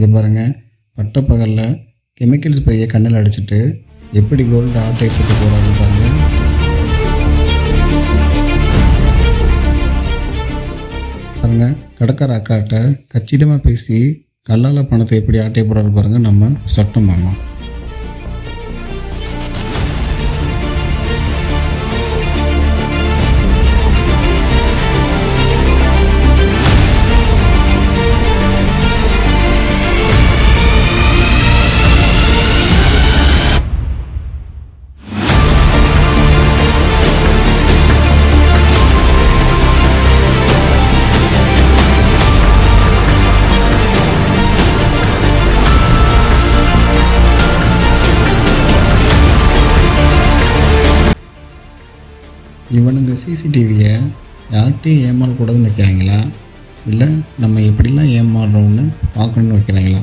இது பாருங்கள், பட்டப்பகலில் கெமிக்கல் ஸ்ப்ரேயை கண்ணில் அடிச்சுட்டு எப்படி கோல்டு ஆட்டை போட்டு போகிறாங்க பாருங்கள். பாருங்கள், கடைக்கார அக்காட்ட கச்சிதமாக பேசி கல்லால் பணத்தை எப்படி ஆட்டை போடுறாரு பாருங்கள் நம்ம சொட்ட மாமா. இவனுங்க சிசிடிவியை யார்கிட்டையும் ஏமாறக்கூடாதுன்னு வைக்கிறாங்களா, இல்லை நம்ம எப்படிலாம் ஏமாறுறோம்னு பார்க்கணுன்னு வைக்கிறாங்களா?